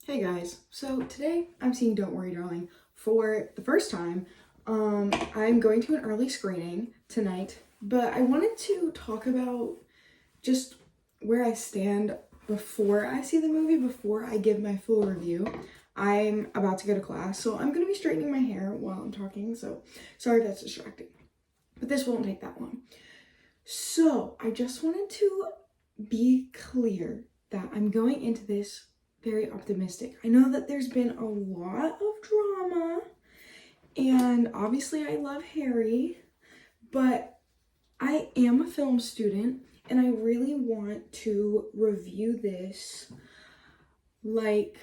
Hey guys, so today I'm seeing Don't Worry Darling for the first time. I'm going to an early screening tonight, but I wanted to talk about just where I stand before I see the movie, before I give my full review. I'm about to go to class, so I'm going to be straightening my hair while I'm talking, so sorry if that's distracting. But this won't take that long. So I just wanted to be clear that I'm going into this very optimistic. I know that there's been a lot of drama, and obviously I love Harry, but I am a film student and I really want to review this like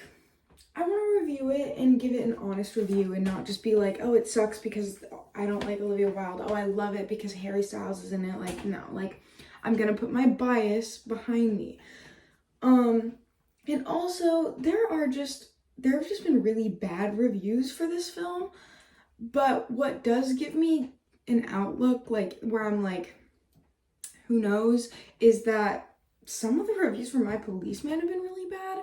I want to review it and give it an honest review and not just be like, oh, it sucks because I don't like Olivia Wilde. Oh, I love it because Harry Styles is in it. Like, no, like I'm gonna put my bias behind me. And also there have just been really bad reviews for this film, but what does give me an outlook, like where I'm like, who knows, is that some of the reviews for My Policeman have been really bad.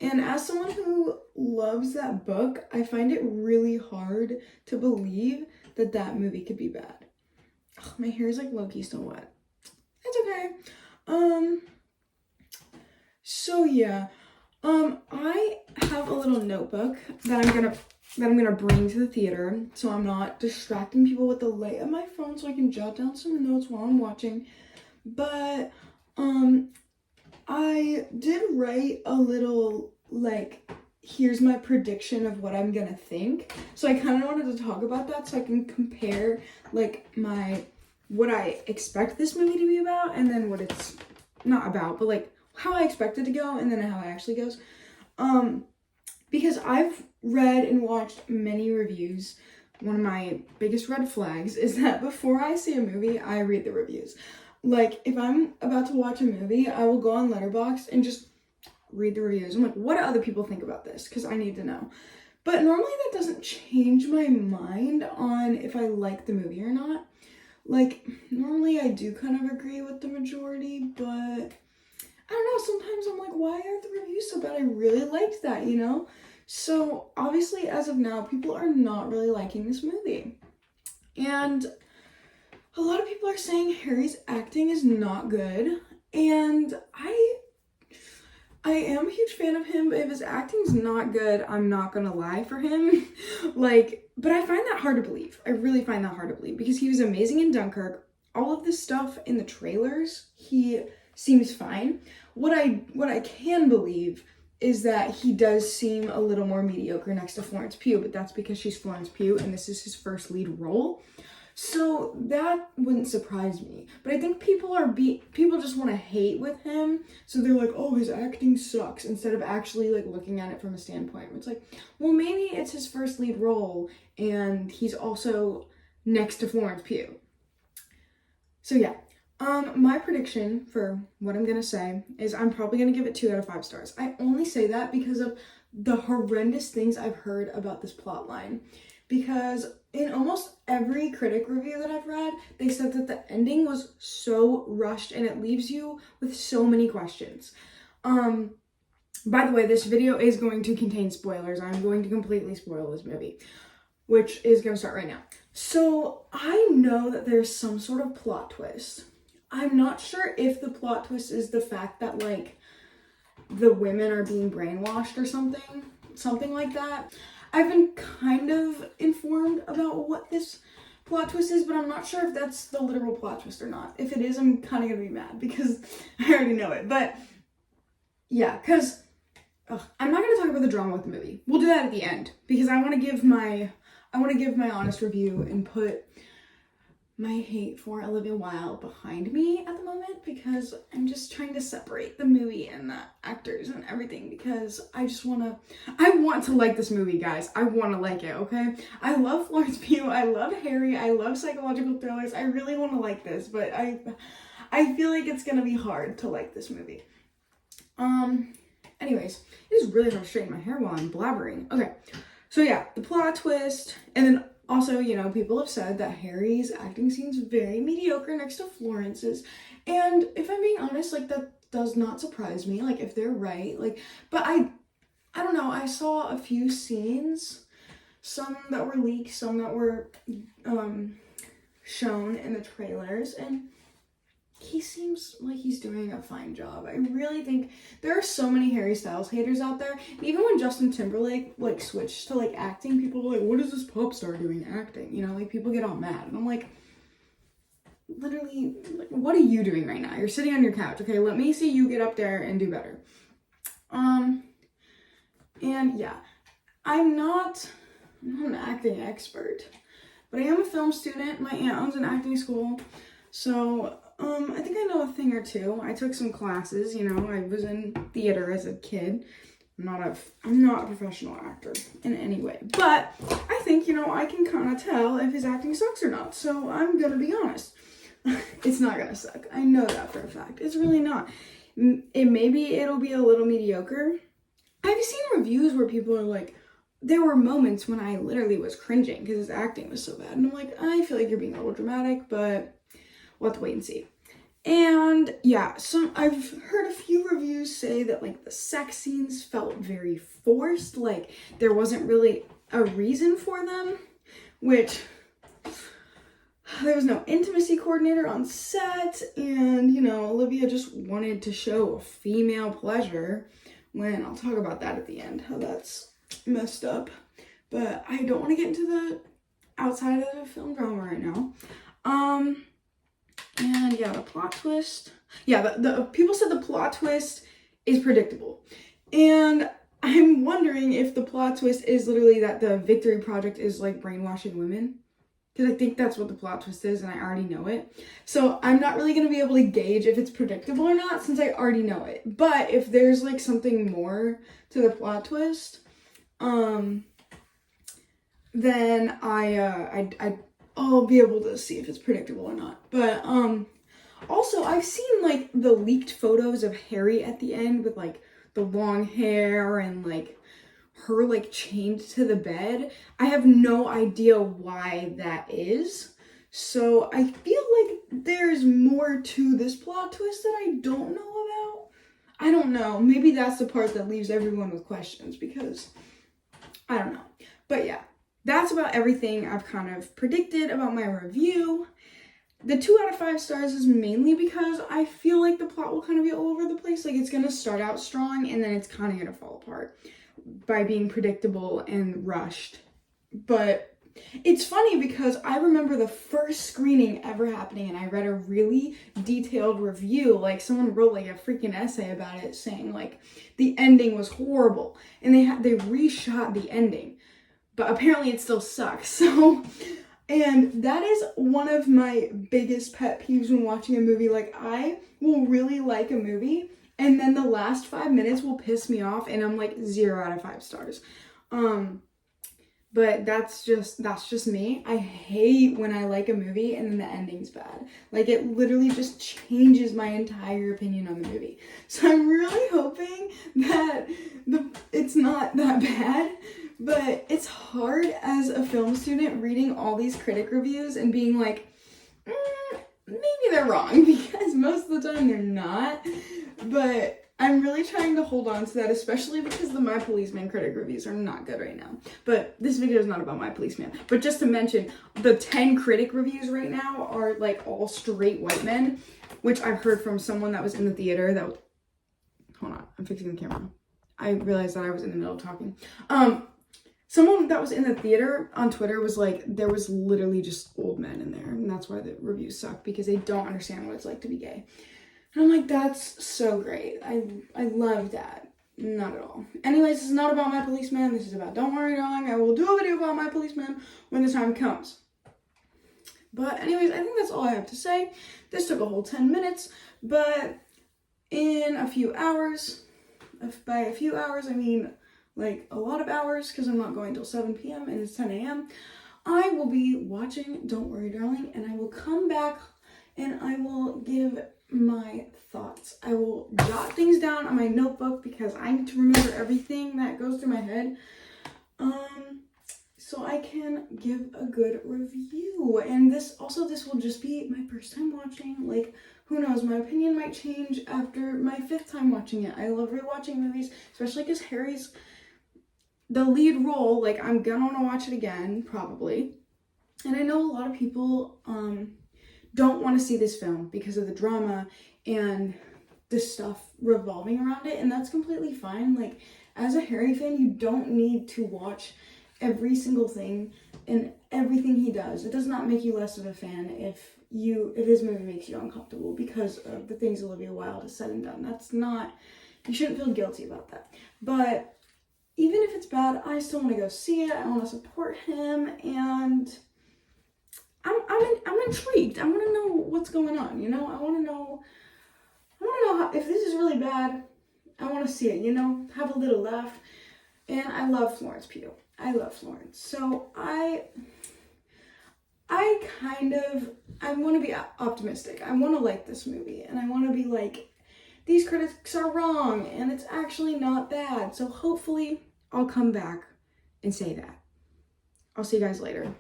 And as someone who loves that book, I find it really hard to believe that that movie could be bad. Ugh, my hair is like low-key still wet. It's okay. So yeah. I have a little notebook that I'm gonna bring to the theater so I'm not distracting people with the light of my phone, so I can jot down some notes while I'm watching. But I did write a little like, here's my prediction of what I'm gonna think. So I kind of wanted to talk about that so I can compare like what I expect this movie to be about and then what it's not about, but like how I expect it to go and then how it actually goes. Because I've read and watched many reviews. One of my biggest red flags is that before I see a movie, I read the reviews. Like, if I'm about to watch a movie, I will go on Letterboxd and just read the reviews. I'm like, what do other people think about this? Because I need to know. But normally that doesn't change my mind on if I like the movie or not. Like, normally I do kind of agree with the majority, but I don't know, sometimes I'm like, why are the reviews so bad? I really liked that, you know? So, obviously, as of now, people are not really liking this movie. And a lot of people are saying Harry's acting is not good, and I am a huge fan of him, but if his acting's not good, I'm not gonna lie for him. But I find that hard to believe. I really find that hard to believe because he was amazing in Dunkirk. All of this stuff in the trailers, he seems fine. What I can believe is that he does seem a little more mediocre next to Florence Pugh, but that's because she's Florence Pugh and this is his first lead role. So that wouldn't surprise me. But I think people just want to hate with him. So they're like, oh, his acting sucks, instead of actually like looking at it from a standpoint where it's like, well, maybe it's his first lead role and he's also next to Florence Pugh. So yeah. My prediction for what I'm gonna say is I'm probably gonna give it 2 out of 5 stars. I only say that because of the horrendous things I've heard about this plot line. Because in almost every critic review that I've read, they said that the ending was so rushed and it leaves you with so many questions. By the way, this video is going to contain spoilers. I'm going to completely spoil this movie, which is going to start right now. So I know that there's some sort of plot twist. I'm not sure if the plot twist is the fact that like the women are being brainwashed or something like that. I've been kind of informed about what this plot twist is, but I'm not sure if that's the literal plot twist or not. If it is, I'm kind of gonna be mad because I already know it. But yeah, because I'm not gonna talk about the drama with the movie. We'll do that at the end because I want to give my honest review and put my hate for Olivia Wilde behind me at the moment because I'm just trying to separate the movie and the actors and everything because I want to like this movie, guys. I want to like it, okay? I love Florence Pugh, I love Harry, I love psychological thrillers. I really want to like this, but I feel like it's gonna be hard to like this movie. Anyways, it is really hard to straighten my hair while I'm blabbering. Okay, so yeah, the plot twist, and then also, you know, people have said that Harry's acting seems very mediocre next to Florence's. And if I'm being honest, like, that does not surprise me. Like, if they're right, like, but I don't know, I saw a few scenes, some that were leaked, some that were shown in the trailers, and he seems like he's doing a fine job. I really think there are so many Harry Styles haters out there. And even when Justin Timberlake like switched to like acting, people were like, what is this pop star doing acting? You know, like people get all mad. And I'm like, literally, like, what are you doing right now? You're sitting on your couch. Okay, let me see you get up there and do better. And yeah, I'm not an acting expert, but I am a film student. My aunt owns an acting school, so I think I know a thing or two. I took some classes, you know, I was in theater as a kid. I'm not a professional actor in any way, but I think, you know, I can kind of tell if his acting sucks or not, so I'm gonna be honest. It's not gonna suck. I know that for a fact. It's really not. Maybe it'll be a little mediocre. I've seen reviews where people are like, there were moments when I literally was cringing because his acting was so bad. And I'm like, I feel like you're being a little dramatic, but we'll have to wait and see. And yeah, I've heard a few reviews say that like the sex scenes felt very forced, like there wasn't really a reason for them, which there was no intimacy coordinator on set, and you know, Olivia just wanted to show a female pleasure, when I'll talk about that at the end, how that's messed up. But I don't want to get into the outside of the film drama right now. And yeah, the plot twist. Yeah, the people said the plot twist is predictable. And I'm wondering if the plot twist is literally that the Victory Project is like brainwashing women. Because I think that's what the plot twist is, and I already know it. So I'm not really going to be able to gauge if it's predictable or not, since I already know it. But if there's like something more to the plot twist, then I'll be able to see if it's predictable or not. But also I've seen like the leaked photos of Harry at the end with like the long hair and like her like chained to the bed. I have no idea why that is. So I feel like there's more to this plot twist that I don't know about. I don't know. Maybe that's the part that leaves everyone with questions, because I don't know. But yeah, that's about everything I've kind of predicted about my review. The 2 out of 5 stars is mainly because I feel like the plot will kind of be all over the place. Like it's gonna start out strong and then it's kind of gonna fall apart by being predictable and rushed. But it's funny because I remember the first screening ever happening and I read a really detailed review. Like someone wrote like a freaking essay about it saying like the ending was horrible and they reshot the ending. But apparently it still sucks. So, and that is one of my biggest pet peeves when watching a movie. Like I will really like a movie and then the last 5 minutes will piss me off and I'm like 0 out of 5 stars. But that's just me. I hate when I like a movie and then the ending's bad. Like it literally just changes my entire opinion on the movie. So I'm really hoping that it's not that bad. But it's hard as a film student reading all these critic reviews and being like, maybe they're wrong, because most of the time they're not. But I'm really trying to hold on to that, especially because the My Policeman critic reviews are not good right now. But this video is not about My Policeman. But just to mention, the 10 critic reviews right now are like all straight white men, which I've heard from someone that was in the theater that was, hold on, I'm fixing the camera. I realized that I was in the middle of talking. Someone that was in the theater on Twitter was like, there was literally just old men in there. And that's why the reviews suck, because they don't understand what it's like to be gay. And I'm like, that's so great. I love that. Not at all. Anyways, this is not about My Policeman. This is about Don't Worry Darling. I will do a video about My Policeman when the time comes. But anyways, I think that's all I have to say. This took a whole 10 minutes. But in a few hours, by a few hours, I mean like a lot of hours, because I'm not going till 7 p.m. and it's 10 a.m. I will be watching Don't Worry Darling, and I will come back and I will give my thoughts. I will jot things down on my notebook because I need to remember everything that goes through my head, so I can give a good review. And this will just be my first time watching. Like, who knows, my opinion might change after my 5th time watching it. I love rewatching movies, especially because Harry's the lead role, like, I'm gonna want to watch it again, probably. And I know a lot of people don't want to see this film because of the drama and the stuff revolving around it, and that's completely fine. Like, as a Harry fan, you don't need to watch every single thing and everything he does. It does not make you less of a fan if his movie makes you uncomfortable because of the things Olivia Wilde has said and done. That's not, you shouldn't feel guilty about that. But even if it's bad, I still want to go see it. I want to support him, and I'm intrigued. I want to know what's going on. I want to know how, if this is really bad. I want to see it. Have a little laugh. And I love Florence Pugh. I love Florence. So I want to be optimistic. I want to like this movie, and I want to be like, these critics are wrong, and it's actually not bad. So hopefully I'll come back and say that. I'll see you guys later.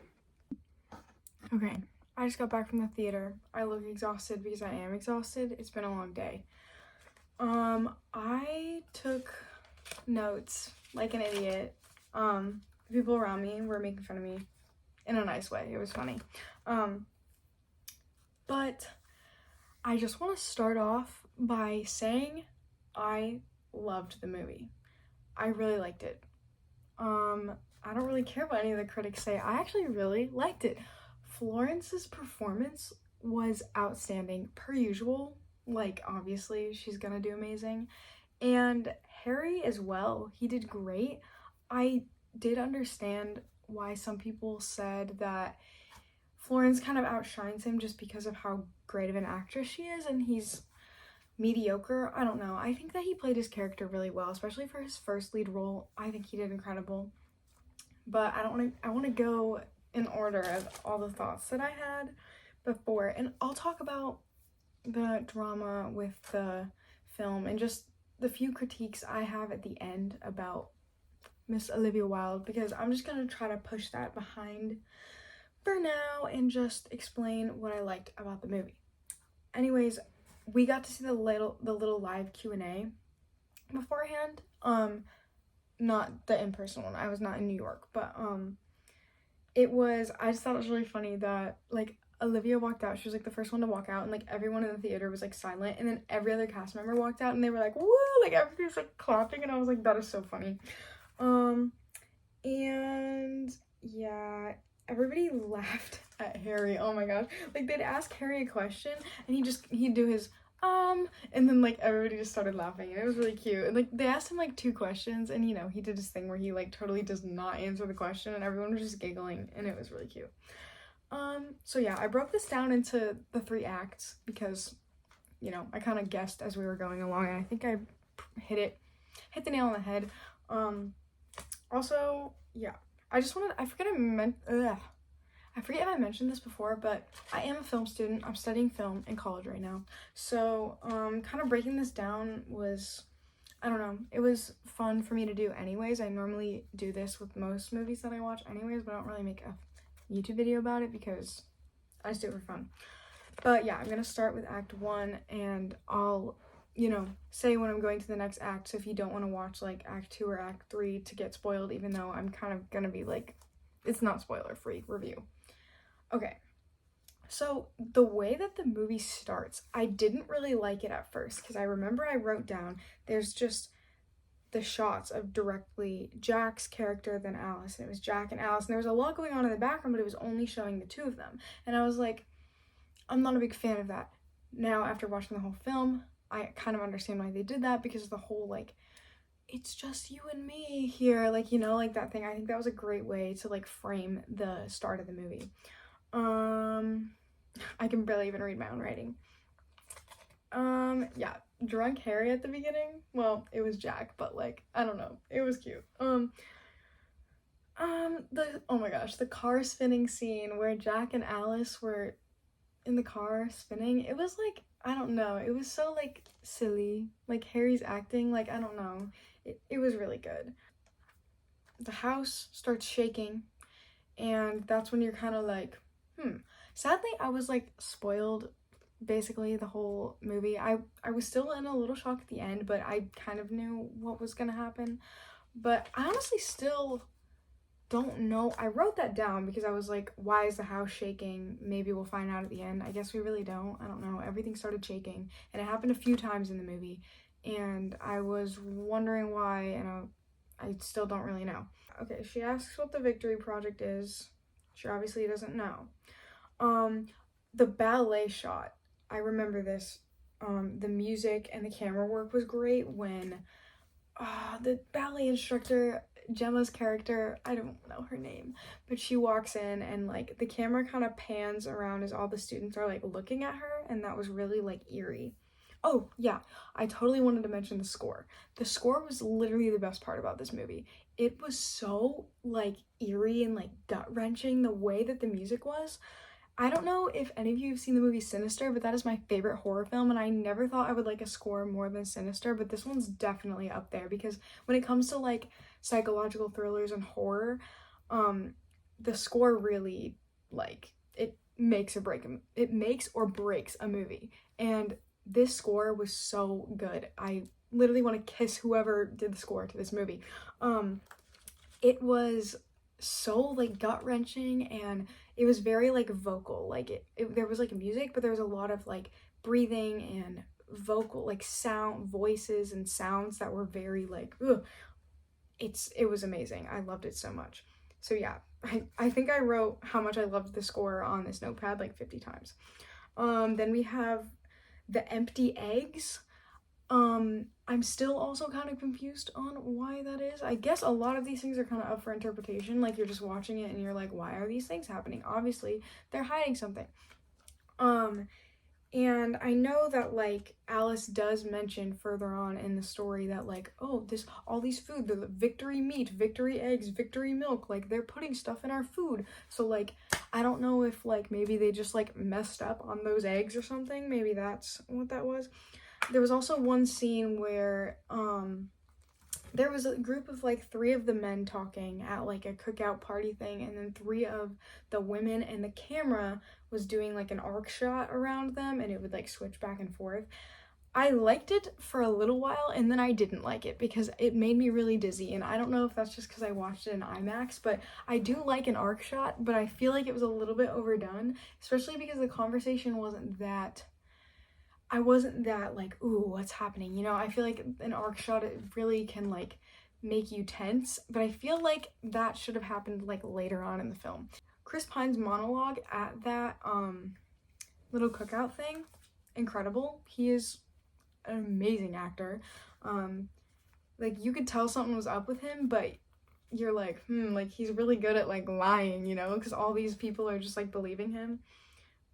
Okay, I just got back from the theater. I look exhausted because I am exhausted. It's been a long day. I took notes like an idiot. People around me were making fun of me in a nice way. It was funny. But I just want to start off by saying I loved the movie. I really liked it. I don't really care what any of the critics say. I actually really liked it. Florence's performance was outstanding, per usual. Like, obviously, she's gonna do amazing. And Harry as well, he did great. I did understand why some people said that Florence kind of outshines him just because of how great of an actress she is, and he's mediocre. I don't know. I think that he played his character really well, especially for his first lead role. I think he did incredible. But I want to go in order of all the thoughts that I had before, and I'll talk about the drama with the film and just the few critiques I have at the end about Miss Olivia Wilde, because I'm just gonna try to push that behind for now and just explain what I liked about the movie. Anyways, we got to see the little live Q&A beforehand. Not the in-person one. I was not in New York, but I just thought it was really funny that, like, Olivia walked out. She was like the first one to walk out, and like everyone in the theater was like silent, and then every other cast member walked out and they were like, woo, like everybody was like clapping, and I was like, that is so funny. And yeah, everybody laughed at Harry. Oh my gosh, like they'd ask Harry a question and he'd do his and then like everybody just started laughing, and it was really cute. And like they asked him like 2 questions, and he did his thing where he like totally does not answer the question, and everyone was just giggling, and it was really cute. So yeah, I broke this down into the 3 acts because I kind of guessed as we were going along, and I think I hit the nail on the head. Also, yeah, I forget if I mentioned this before, but I am a film student. I'm studying film in college right now. So, kind of breaking this down was, I don't know, it was fun for me to do anyways. I normally do this with most movies that I watch anyways, but I don't really make a YouTube video about it because I just do it for fun. But yeah, I'm gonna start with Act 1, and I'll, say when I'm going to the next act, so if you don't want to watch, like, Act 2 or Act 3 to get spoiled, even though I'm kind of gonna be, like, it's not spoiler-free review. Okay, so the way that the movie starts, I didn't really like it at first, because I remember I wrote down, there's just the shots of directly Jack's character, then Alice, and it was Jack and Alice, and there was a lot going on in the background, but it was only showing the 2 of them, and I was like, I'm not a big fan of that. Now, after watching the whole film, I kind of understand why they did that, because of the whole, like, it's just you and me here, like, like that thing. I think that was a great way to, like, frame the start of the movie. I can barely even read my own writing. Yeah, drunk Harry at the beginning, well, it was Jack, but, like, I don't know, it was cute. Oh my gosh, the car spinning scene where Jack and Alice were in the car spinning, it was like, I don't know, it was so, like, silly, like, Harry's acting, like, I don't know, it was really good. The house starts shaking, and that's when you're kind of like, Sadly, I was, like, spoiled basically the whole movie. I was still in a little shock at the end, but I kind of knew what was gonna happen. But I honestly still don't know. I wrote that down because I was like, why is the house shaking? Maybe we'll find out at the end. I guess we really don't. I don't know. Everything started shaking, and it happened a few times in the movie, and I was wondering why, and I still don't really know. Okay, she asks what the Victory Project is. She obviously doesn't know. The ballet shot, I remember this. The music and the camera work was great when the ballet instructor, Gemma's character, I don't know her name, but she walks in and like the camera kind of pans around as all the students are like looking at her, and that was really like eerie. Oh, yeah, I totally wanted to mention the score. The score was literally the best part about this movie. It was so like eerie and like gut wrenching the way that the music was. I don't know if any of you have seen the movie Sinister, but that is my favorite horror film, and I never thought I would like a score more than Sinister, but this one's definitely up there because when it comes to like psychological thrillers and horror, the score really like it makes or breaks a movie. And this score was so good. I literally want to kiss whoever did the score to this movie. It was so like gut wrenching, and it was very like vocal. Like there was like music, but there was a lot of like breathing and vocal like voices and sounds that were very like ugh. It was amazing. I loved it so much. So yeah, I think I wrote how much I loved the score on this notepad like 50 times. Then we have the empty eggs. I'm still also kind of confused on why that is. I guess a lot of these things are kind of up for interpretation. Like you're just watching it and you're like, why are these things happening? Obviously, they're hiding something. And I know that like Alice does mention further on in the story that like, oh, all these food, the victory meat, victory eggs, victory milk, like they're putting stuff in our food. So like I don't know if like maybe they just like messed up on those eggs or something. Maybe that's what that was. There was also one scene where there was a group of like 3 of the men talking at like a cookout party thing, and then 3 of the women, and the camera was doing like an arc shot around them, and it would like switch back and forth. I liked it for a little while, and then I didn't like it because it made me really dizzy, and I don't know if that's just because I watched it in IMAX, but I do like an arc shot, but I feel like it was a little bit overdone, especially because the conversation I wasn't that like, ooh, what's happening? You know, I feel like an arc shot, it really can like make you tense, but I feel like that should have happened like later on in the film. Chris Pine's monologue at that little cookout thing, incredible. He is an amazing actor. Like you could tell something was up with him, but you're like, like he's really good at like lying, you know, because all these people are just like believing him.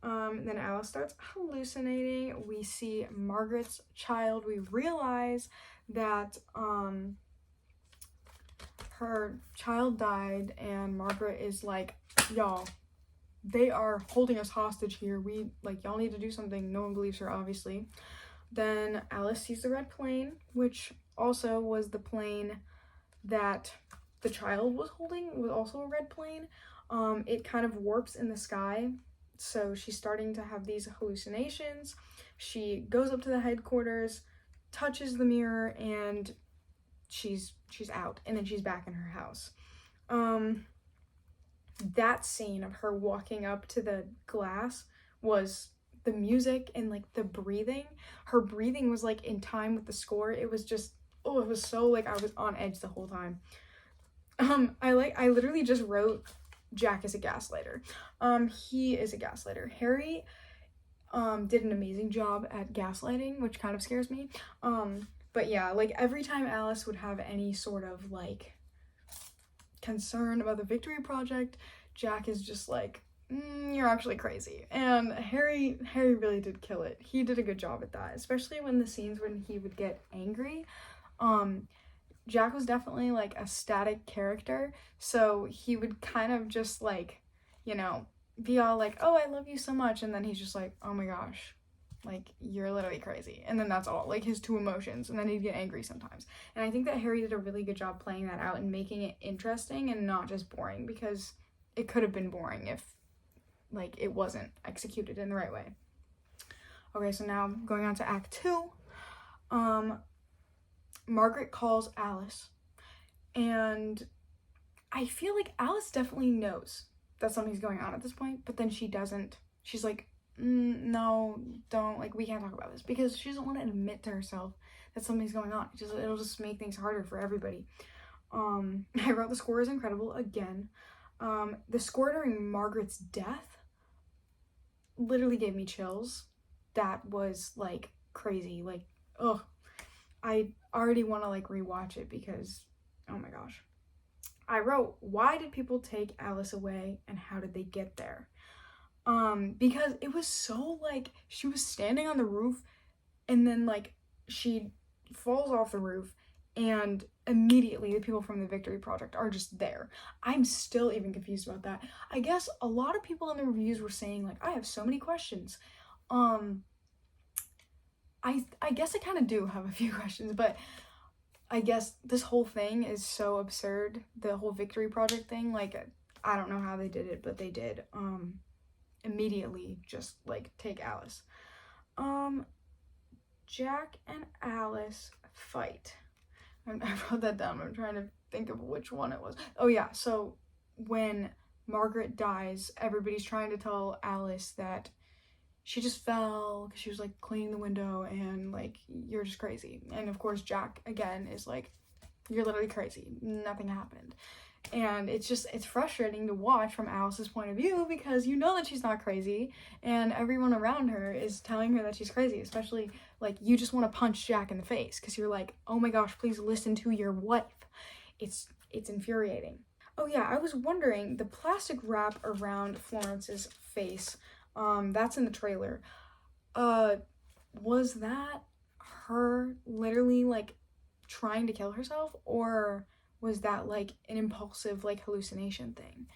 Then Alice starts hallucinating. We see Margaret's child. We realize that her child died, and Margaret is like, y'all, they are holding us hostage here. Y'all need to do something. No one believes her, obviously. Then Alice sees the red plane, which also was the plane that the child was holding. It was also a red plane. It kind of warps in the sky. So she's starting to have these hallucinations. She goes up to the headquarters, touches the mirror, and she's out, and then she's back in her house. That scene of her walking up to the glass was the music and like the breathing. Her breathing was like in time with the score. It was just, oh, it was so like I was on edge the whole time. I literally just wrote Jack is a gaslighter. He is a gaslighter. Harry did an amazing job at gaslighting, which kind of scares me. But yeah, like every time Alice would have any sort of like concern about the Victory Project, Jack is just like, you're actually crazy. And Harry really did kill it. He did a good job at that, especially when the scenes when he would get angry. Jack was definitely like a static character, so he would kind of just like, you know, be all like, oh, I love you so much, and then he's just like, oh my gosh, like you're literally crazy, and then that's all, like his 2 emotions, and then he'd get angry sometimes. And I think that Harry did a really good job playing that out and making it interesting and not just boring, because it could have been boring if like it wasn't executed in the right way. Okay, so now going on to Act 2. Margaret calls Alice, And I feel like Alice definitely knows that something's going on at this point, but then she doesn't. She's like, no, don't, like, we can't talk about this, because she doesn't want to admit to herself that something's going on. It'll just make things harder for everybody. I wrote the score is incredible again. The score during Margaret's death literally gave me chills. That was like crazy. Like, ugh. I already want to like rewatch it because, oh my gosh. I wrote, why did people take Alice away and how did they get there? Because it was so like, she was standing on the roof and then like she falls off the roof and immediately the people from the Victory Project are just there. I'm still even confused about that. I guess a lot of people in the reviews were saying like, I have so many questions. I guess I kind of do have a few questions, but I guess this whole thing is so absurd. The whole Victory Project thing, like, I don't know how they did it, but they did. Immediately just like take Alice. Jack and Alice fight. I wrote that down. I'm trying to think of which one it was. Oh yeah, so when Margaret dies, everybody's trying to tell Alice that she just fell because she was like cleaning the window and like, you're just crazy. And of course Jack again is like, you're literally crazy, nothing happened. And it's frustrating to watch from Alice's point of view because you know that she's not crazy and everyone around her is telling her that she's crazy, especially like you just want to punch Jack in the face because you're like, oh my gosh, please listen to your wife. It's infuriating. Oh yeah, I was wondering, the plastic wrap around Florence's face, that's in the trailer. Was that her literally like trying to kill herself, or was that like an impulsive like hallucination thing?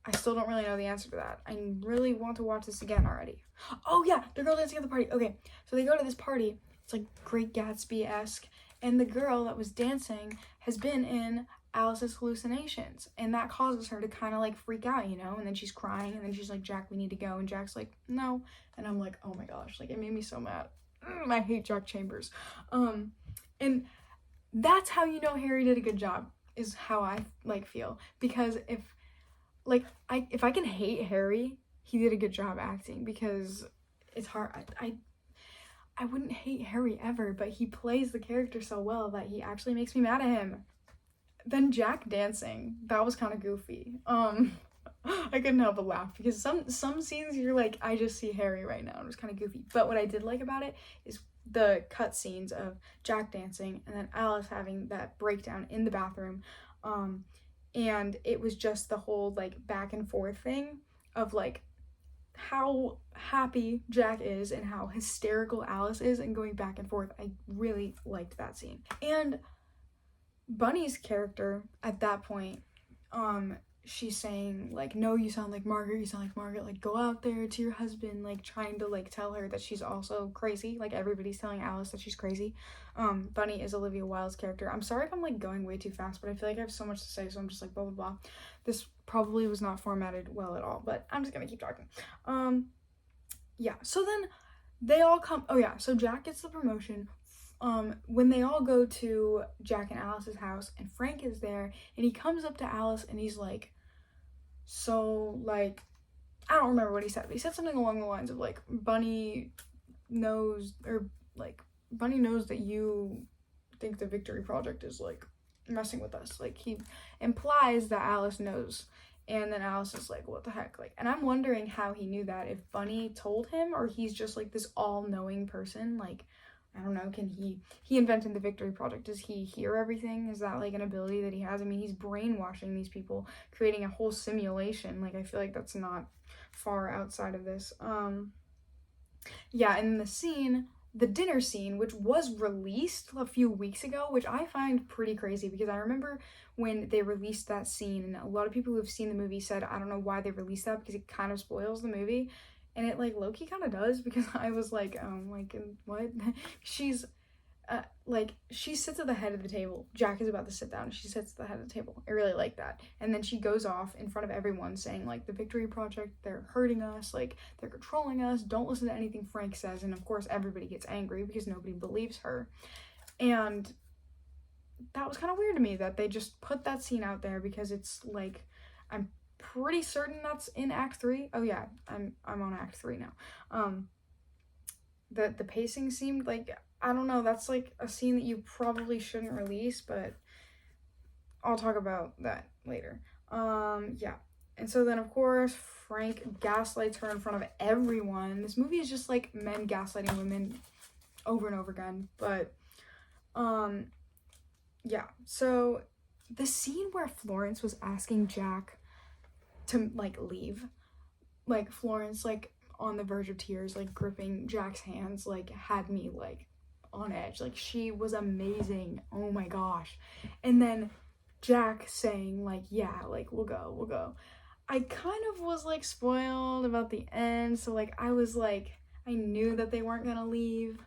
I still don't really know the answer to that. I really want to watch this again already. Oh yeah, the girl dancing at the party. Okay, so they go to this party. It's like Great Gatsby-esque, and the girl that was dancing has been in Alice's hallucinations, and that causes her to kind of like freak out, you know, and then she's crying, and then she's like, Jack, we need to go, and Jack's like, no, and I'm like, oh my gosh, like, it made me so mad. I hate Jack Chambers. And that's how you know Harry did a good job, is how I like feel, because if I can hate Harry, he did a good job acting, because it's hard. I wouldn't hate Harry ever, but he plays the character so well that he actually makes me mad at him. Then Jack dancing, that was kind of goofy. I couldn't help but laugh because some scenes you're like, I just see Harry right now. It was kind of goofy. But what I did like about it is the cut scenes of Jack dancing and then Alice having that breakdown in the bathroom. And it was just the whole like back and forth thing of like how happy Jack is and how hysterical Alice is, and going back and forth. I really liked that scene. And Bunny's character at that point, she's saying like, no, you sound like Margaret, like go out there to your husband, like trying to like tell her that she's also crazy, like everybody's telling Alice that she's crazy. Bunny is Olivia Wilde's character. I'm sorry if I'm like going way too fast, but I feel like I have so much to say, so I'm just like blah blah blah. This probably was not formatted well at all, but I'm just gonna keep talking. Yeah, so then they all come, oh yeah, so Jack gets the promotion. When they all go to Jack and Alice's house, and Frank is there, and he comes up to Alice and he's like, so like, I don't remember what he said, but he said something along the lines of like, Bunny knows that you think the Victory Project is like messing with us. Like, he implies that Alice knows. And then Alice is like, what the heck? Like, and I'm wondering how he knew that, if Bunny told him, or he's just like this all-knowing person. Like, I don't know, can he invented the Victory Project. Does he hear everything? Is that like an ability that he has? I mean, he's brainwashing these people, creating a whole simulation. Like, I feel like that's not far outside of this. Yeah, and the dinner scene, which was released a few weeks ago, which I find pretty crazy, because I remember when they released that scene, and a lot of people who have seen the movie said, I don't know why they released that, because it kind of spoils the movie. And it, like, low-key kind of does, because I was like, what? She's, she sits at the head of the table. Jack is about to sit down. She sits at the head of the table. I really like that. And then she goes off in front of everyone saying, like, the Victory Project, they're hurting us. Like, they're controlling us. Don't listen to anything Frank says. And, of course, everybody gets angry because nobody believes her. And that was kind of weird to me that they just put that scene out there, because it's like, I'm pretty certain that's in Act 3. Oh yeah, I'm on Act 3 now. The pacing seemed like, I don't know, that's like a scene that you probably shouldn't release, but I'll talk about that later. Yeah. And so then, of course, Frank gaslights her in front of everyone. This movie is just like men gaslighting women over and over again. But, yeah. So the scene where Florence was asking Jack to, like, leave, like, Florence, like, on the verge of tears, like, gripping Jack's hands, like, had me, like, on edge. Like, she was amazing. Oh my gosh. And then Jack saying, like, yeah, like, we'll go. I kind of was, like, spoiled about the end, so, like, I was, like, I knew that they weren't gonna leave,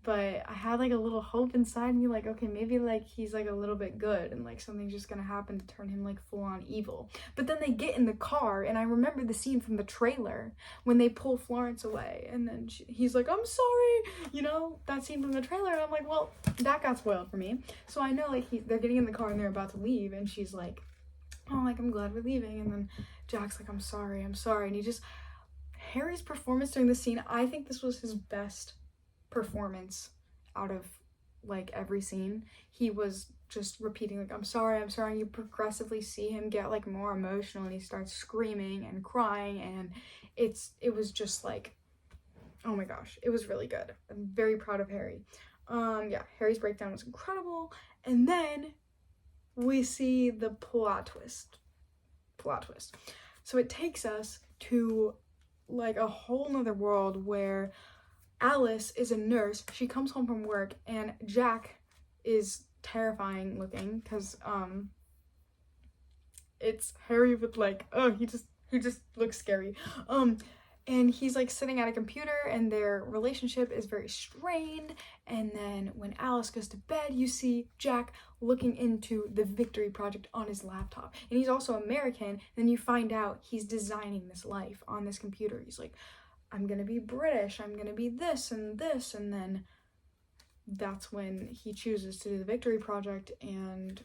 but I had, like, a little hope inside me, like, okay, maybe, like, he's, like, a little bit good, and, like, something's just gonna happen to turn him, like, full-on evil. But then they get in the car, and I remember the scene from the trailer, when they pull Florence away, and then he's like, I'm sorry, you know, that scene from the trailer, and I'm like, well, that got spoiled for me. So I know, like, they're getting in the car, and they're about to leave, and she's like, oh, like, I'm glad we're leaving, and then Jack's like, I'm sorry, and he just, Harry's performance during the scene, I think this was his best performance out of, like, every scene. He was just repeating, like, I'm sorry, you progressively see him get, like, more emotional, and he starts screaming and crying, and it was just, like, oh my gosh, it was really good. I'm very proud of Harry. Yeah, Harry's breakdown was incredible, and then we see the plot twist. So it takes us to, like, a whole nother world where Alice is a nurse. She comes home from work, and Jack is terrifying looking, because it's Harry with, like, oh, he just looks scary. And he's, like, sitting at a computer, and their relationship is very strained. And then when Alice goes to bed, you see Jack looking into the Victory Project on his laptop. And he's also American, and then you find out he's designing this life on this computer. He's like, I'm gonna be British, I'm gonna be this, and then that's when he chooses to do the Victory Project and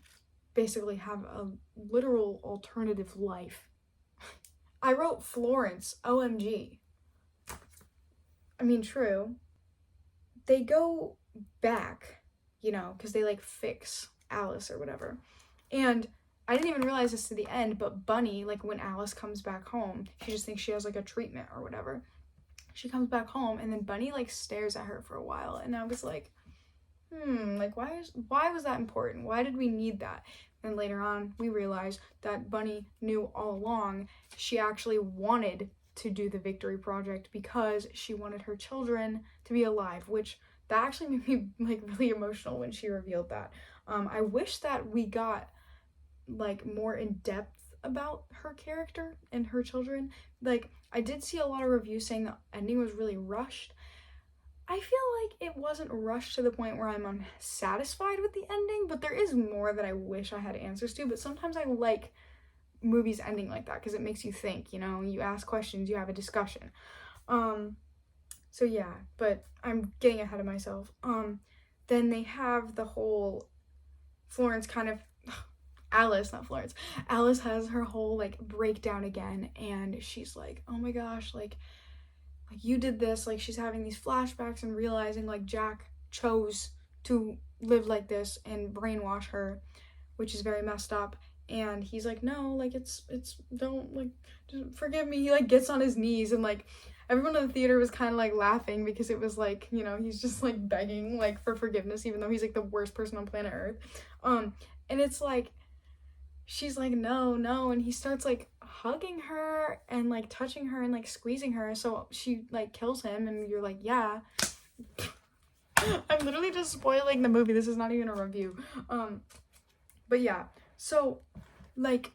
basically have a literal alternative life. I wrote Florence, OMG. I mean, true. They go back, you know, because they, like, fix Alice or whatever. And I didn't even realize this to the end, but Bunny, like, when Alice comes back home, she just thinks she has, like, a treatment or whatever. She comes back home, and then Bunny, like, stares at her for a while, and I was like, like, why was that important? Why did we need that? And later on, we realized that Bunny knew all along she actually wanted to do the Victory Project because she wanted her children to be alive, which that actually made me, like, really emotional when she revealed that. I wish that we got, like, more in depth about her character and her children. Like, I did see a lot of reviews saying the ending was really rushed. I feel like it wasn't rushed to the point where I'm unsatisfied with the ending, but there is more that I wish I had answers to. But sometimes I like movies ending like that because it makes you think, you know, you ask questions, you have a discussion. So yeah, but I'm getting ahead of myself. Then they have the whole Florence kind of, Alice, not Florence. Alice has her whole, like, breakdown again, and she's like, oh my gosh, like you did this. Like, she's having these flashbacks and realizing, like, Jack chose to live like this and brainwash her, which is very messed up. And he's like, no, like, it's don't, like, just forgive me. He, like, gets on his knees, and, like, everyone in the theater was kind of, like, laughing because it was like, you know, he's just, like, begging, like, for forgiveness, even though he's, like, the worst person on planet Earth. And it's like, she's like, no, and he starts, like, hugging her and, like, touching her and, like, squeezing her, so she, like, kills him, and you're like, yeah. I'm literally just spoiling the movie. This is not even a review. But yeah, so, like,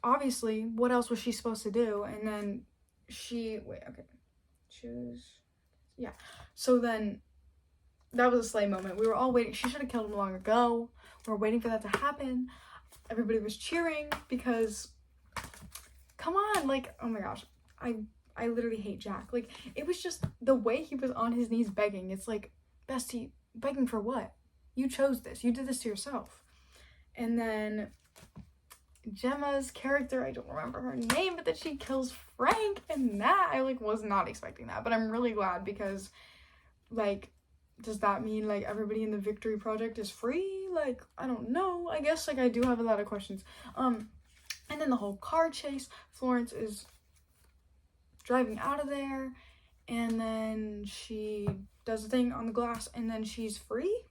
obviously, what else was she supposed to do? And then yeah, so then that was a slay moment. We were all waiting. She should have killed him long ago. We were waiting for that to happen. Everybody was cheering because, come on, like, oh my gosh, I literally hate Jack. Like, it was just the way he was on his knees begging. It's like, bestie, begging for what? You chose this. You did this to yourself. And then Gemma's character, I don't remember her name, but that she kills Frank, and that I like was not expecting that, but I'm really glad because like, does that mean like everybody in the Victory Project is free? Like, I don't know. I guess like I do have a lot of questions. And then the whole car chase, Florence is driving out of there, and then she does a thing on the glass, and then she's free.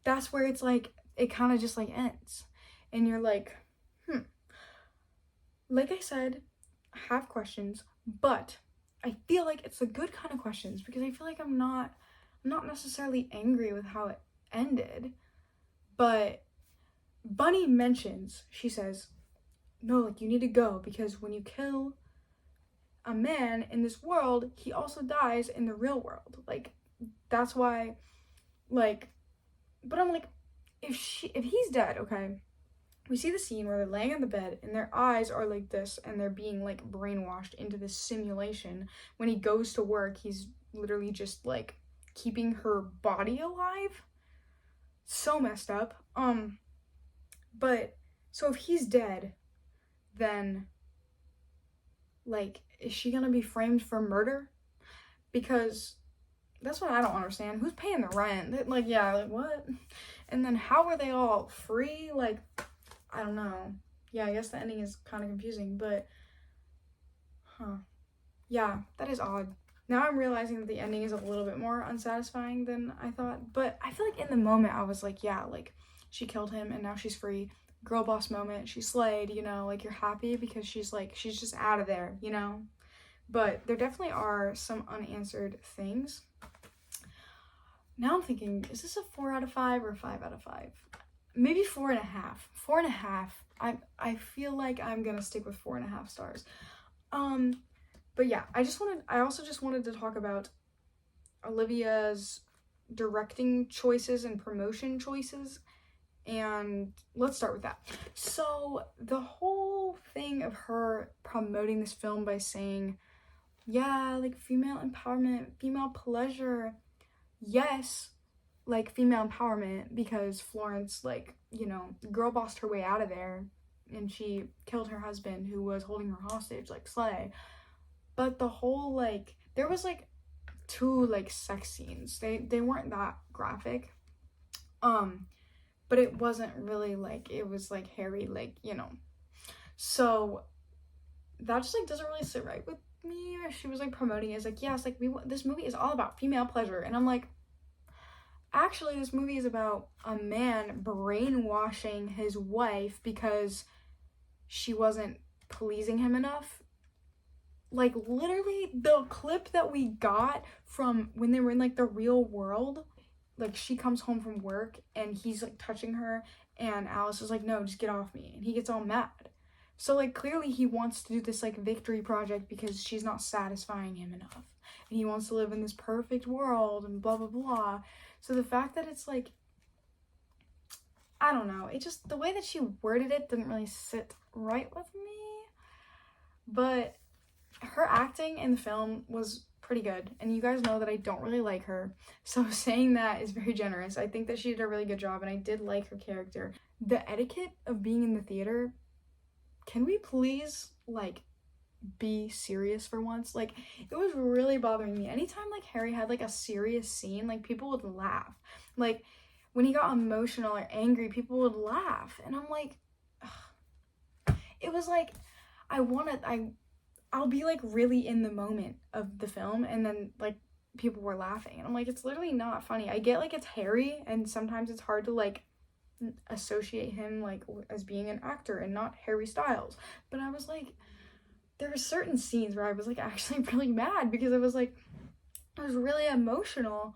That's where it's like it kind of just like ends, and you're like, like I said, I have questions, but I feel like it's the good kind of questions because I feel like I'm not necessarily angry with how it ended. But Bunny mentions, she says, no, like you need to go because when you kill a man in this world, he also dies in the real world. Like, that's why, like, but I'm like, if he's dead, okay, we see the scene where they're laying on the bed and their eyes are like this and they're being like brainwashed into this simulation. When he goes to work, he's literally just like keeping her body alive. So messed up. But so if he's dead, then like, is she gonna be framed for murder? Because that's what I don't understand. Who's paying the rent? Like, yeah, like what? And then how are they all free? Like, I don't know. Yeah, I guess the ending is kind of confusing, but yeah, that is odd. Now I'm realizing that the ending is a little bit more unsatisfying than I thought, but I feel like in the moment I was like, yeah, like she killed him and now she's free. Girl boss moment, she slayed, you know, like you're happy because she's just out of there, you know? But there definitely are some unanswered things. Now I'm thinking, is this a 4 out of 5 or a 5 out of 5? Maybe 4.5. 4.5. I feel like I'm gonna stick with 4.5 stars. But yeah, I also just wanted to talk about Olivia's directing choices and promotion choices. And let's start with that. So the whole thing of her promoting this film by saying, yeah, like female empowerment, female pleasure, yes, like female empowerment, because Florence, like, you know, girl bossed her way out of there and she killed her husband who was holding her hostage, like slay. But the whole like, there was like 2 like sex scenes. They weren't that graphic. But it wasn't really like, it was like hairy, like, you know. So that just like doesn't really sit right with me. She was like promoting it as like, yes, like this movie is all about female pleasure, and I'm like, actually this movie is about a man brainwashing his wife because she wasn't pleasing him enough. Like literally the clip that we got from when they were in like the real world, like she comes home from work and he's like touching her and Alice is like, no, just get off me, and he gets all mad. So like clearly he wants to do this like victory project because she's not satisfying him enough and he wants to live in this perfect world and blah blah blah. So the fact that it's like, I don't know, it just, the way that she worded it didn't really sit right with me. But her acting in the film was pretty good, and you guys know that I don't really like her, so saying that is very generous. I think that she did a really good job and I did like her character. The etiquette of being in the theater, can we please like be serious for once? Like, it was really bothering me. Anytime like Harry had like a serious scene, like people would laugh. Like when he got emotional or angry, people would laugh, and I'm like, ugh. It was like, I'll be like really in the moment of the film and then like people were laughing and I'm like, it's literally not funny. I get like it's Harry and sometimes it's hard to like associate him like as being an actor and not Harry Styles, but I was like, there were certain scenes where I was like actually really mad because I was like, I was really emotional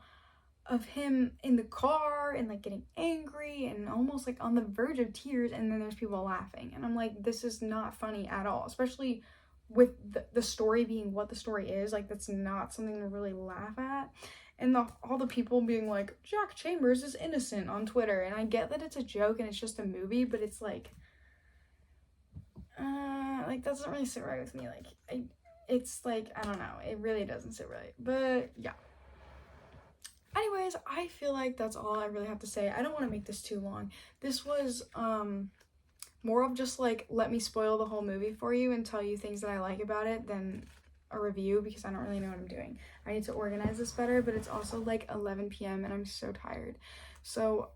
of him in the car and like getting angry and almost like on the verge of tears, and then there's people laughing and I'm like, this is not funny at all, especially with the story being what the story is. Like, that's not something to really laugh at. And all the people being like, Jack Chambers is innocent on Twitter, and I get that it's a joke and it's just a movie, but it's like that doesn't really sit right with me. Like, it's like, I don't know, it really doesn't sit right. But yeah, anyways, I feel like that's all I really have to say. I don't want to make this too long. This was more of just like, let me spoil the whole movie for you and tell you things that I like about it than a review, because I don't really know what I'm doing. I need to organize this better, but it's also like 11 p.m. and I'm so tired. So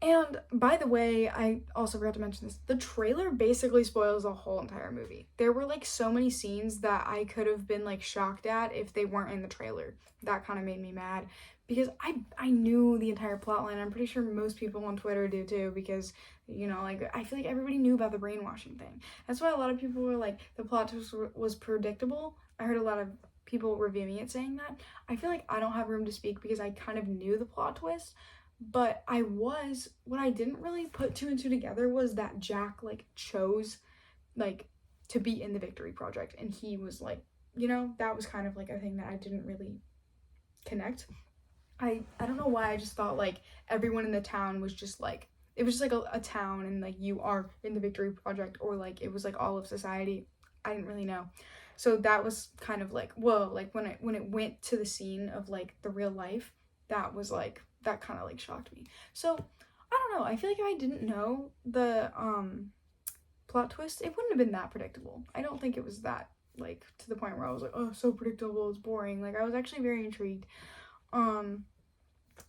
and by the way, I also forgot to mention this. The trailer basically spoils the whole entire movie. There were like so many scenes that I could have been like shocked at if they weren't in the trailer. That kind of made me mad because I knew the entire plot line. I'm pretty sure most people on Twitter do too, because you know, like I feel like everybody knew about the brainwashing thing. That's why a lot of people were like, the plot twist was predictable. I heard a lot of people reviewing it saying that. I feel like I don't have room to speak because I kind of knew the plot twist. But what I didn't really put two and two together was that Jack like chose like to be in the Victory Project, and he was like, you know, that was kind of like a thing that I didn't really connect. I don't know why, I just thought like everyone in the town was just like, it was just like a town and like you are in the Victory Project, or like it was like all of society. I didn't really know. So that was kind of like, whoa, like when it went to the scene of like the real life, that was like, that kind of like shocked me. So I don't know, I feel like if I didn't know the plot twist, it wouldn't have been that predictable. I don't think it was that like to the point where I was like, oh, so predictable, it's boring. Like I was actually very intrigued.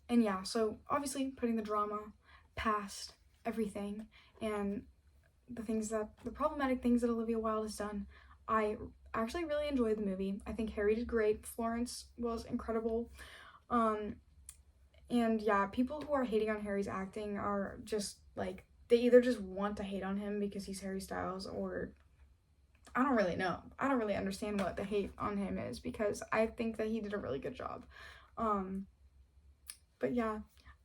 And yeah, so obviously putting the drama past everything and the problematic things that Olivia Wilde has done, I actually really enjoyed the movie. I think Harry did great. Florence was incredible. And yeah, people who are hating on Harry's acting are just like, they either just want to hate on him because he's Harry Styles, or I don't really know. I don't really understand what the hate on him is, because I think that he did a really good job. But yeah,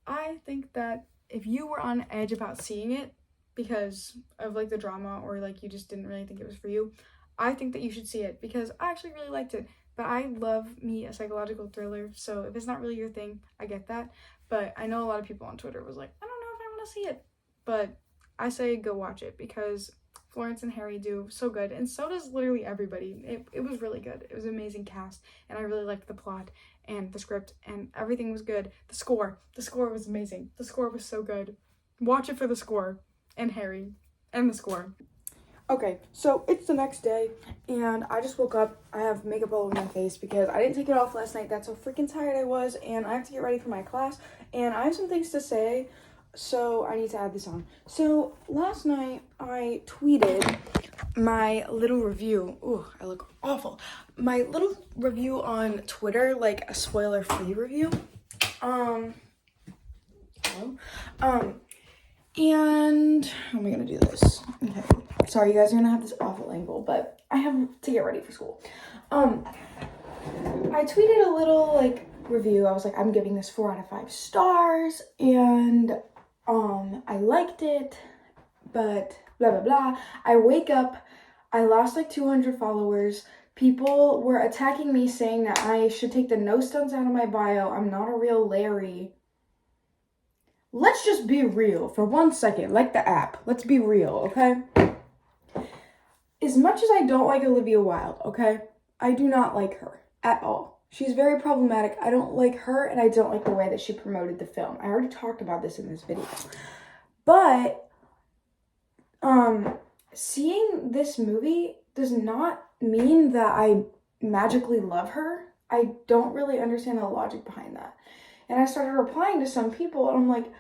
I think that if you were on edge about seeing it because of like the drama, or like you just didn't really think it was for you, I think that you should see it, because I actually really liked it. But I love me a psychological thriller, so if it's not really your thing, I get that. But I know a lot of people on Twitter was like, I don't know if I want to see it. But I say go watch it, because Florence and Harry do so good, and so does literally everybody. It was really good. It was an amazing cast, and I really liked the plot and the script, and everything was good. The score was amazing. The score was so good. Watch it for the score, and Harry, and the score. Okay, so it's the next day, and I just woke up. I have makeup all over my face because I didn't take it off last night. That's how freaking tired I was, and I have to get ready for my class, and I have some things to say, so I need to add this on. So last night I tweeted my little review. Ooh, I look awful. My little review on Twitter, like a spoiler-free review. And how am I gonna do this? Okay. Sorry, you guys are gonna have this awful angle, but I have to get ready for school. I tweeted a little like review. I was like, I'm giving this 4 out of 5 stars, and I liked it, but blah blah blah. I wake up, I lost like 200 followers. People were attacking me, saying that I should take the no stunts out of my bio. I'm not a real Larry. Let's just be real for 1 second, like the app. Let's be real, okay? As much as I don't like Olivia Wilde, okay? I do not like her at all. She's very problematic. I don't like her, and I don't like the way that she promoted the film. I already talked about this in this video. But, seeing this movie does not mean that I magically love her. I don't really understand the logic behind that. And I started replying to some people, and I'm like,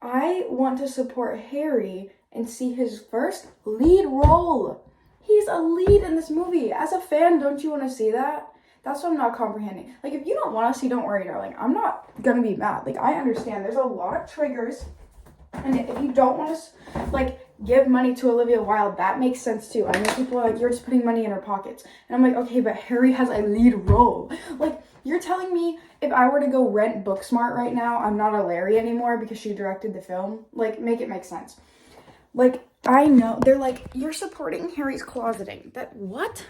I want to support Harry and see his first lead role. He's a lead in this movie. As a fan, don't you want to see that? That's what I'm not comprehending. Like, if you don't want to see, don't worry, darling. I'm not gonna be mad. Like, I understand there's a lot of triggers. And if you don't want to, like, give money to Olivia Wilde, that makes sense too. I know people are like, you're just putting money in her pockets. And I'm like, okay, but Harry has a lead role. Like, you're telling me if I were to go rent Booksmart right now, I'm not a Larry anymore because she directed the film? Like, make it make sense. Like, I know, they're like, you're supporting Harry's closeting. That, what?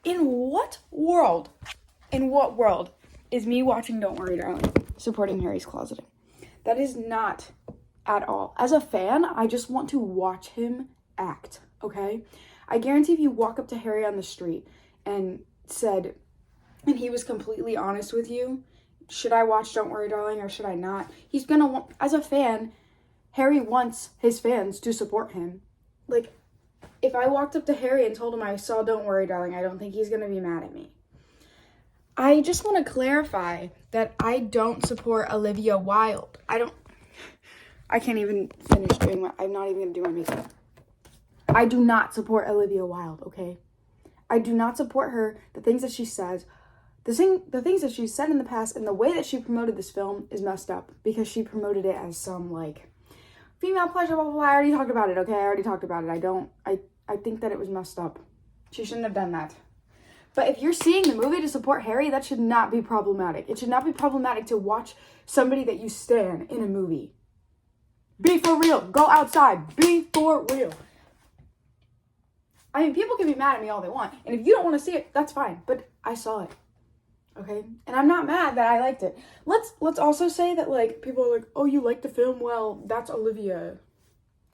In what world is me watching Don't Worry, Darling supporting Harry's closeting? That is not at all. As a fan, I just want to watch him act, okay? I guarantee if you walk up to Harry on the street and he was completely honest with you, should I watch Don't Worry Darling or should I not? He's gonna want, as a fan, Harry wants his fans to support him. Like, if I walked up to Harry and told him I saw Don't Worry Darling, I don't think he's gonna be mad at me. I just want to clarify that I don't support Olivia Wilde. I can't even finish doing I'm not even gonna do my makeup. I do not support Olivia Wilde, okay? I do not support her, the things that she says. The things that she's said in the past and the way that she promoted this film is messed up because she promoted it as some, like, female pleasure, blah, blah, blah. I already talked about it, okay? I already talked about it. I think that it was messed up. She shouldn't have done that. But if you're seeing the movie to support Harry, that should not be problematic. It should not be problematic to watch somebody that you stan in a movie. Be for real. Go outside. Be for real. I mean, people can be mad at me all they want. And if you don't want to see it, that's fine. But I saw it. Okay? And I'm not mad that I liked it. Let's also say that, like, people are like, oh, you liked the film? Well, that's Olivia.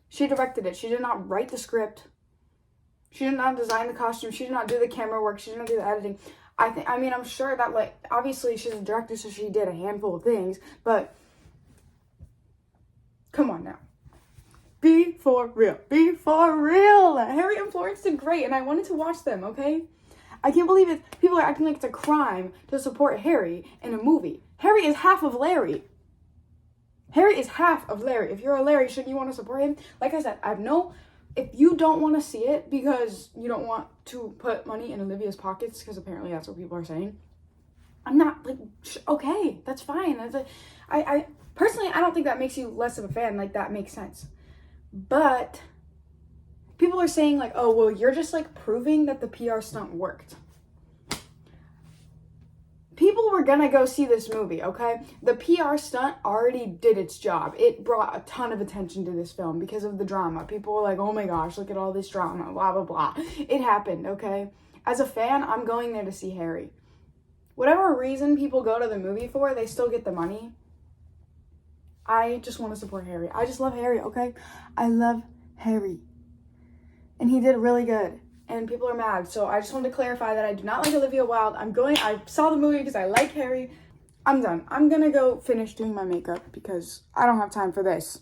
She directed it. She did not write the script. She did not design the costume. She did not do the camera work. She did not do the editing. I'm sure that, like, obviously she's a director, so she did a handful of things. But, come on now. Be for real. Be for real. Harry and Florence did great, and I wanted to watch them, okay? I can't believe it. People are acting like it's a crime to support Harry in a movie. Harry is half of Larry. Harry is half of Larry. If you're a Larry, shouldn't you want to support him? Like I said, if you don't want to see it because you don't want to put money in Olivia's pockets, because apparently that's what people are saying, I'm not, like, okay, that's fine. I personally, I don't think that makes you less of a fan. Like, that makes sense. But people are saying, like, oh, well, you're just, like, proving that the PR stunt worked. People were gonna go see this movie, okay? The PR stunt already did its job. It brought a ton of attention to this film because of the drama. People were like, oh my gosh, look at all this drama, blah, blah, blah. It happened, okay? As a fan, I'm going there to see Harry. Whatever reason people go to the movie for, they still get the money. I just want to support Harry. I just love Harry, okay? I love Harry. And he did really good. And people are mad. So I just wanted to clarify that I do not like Olivia Wilde. I saw the movie because I like Harry. I'm done. I'm gonna go finish doing my makeup because I don't have time for this.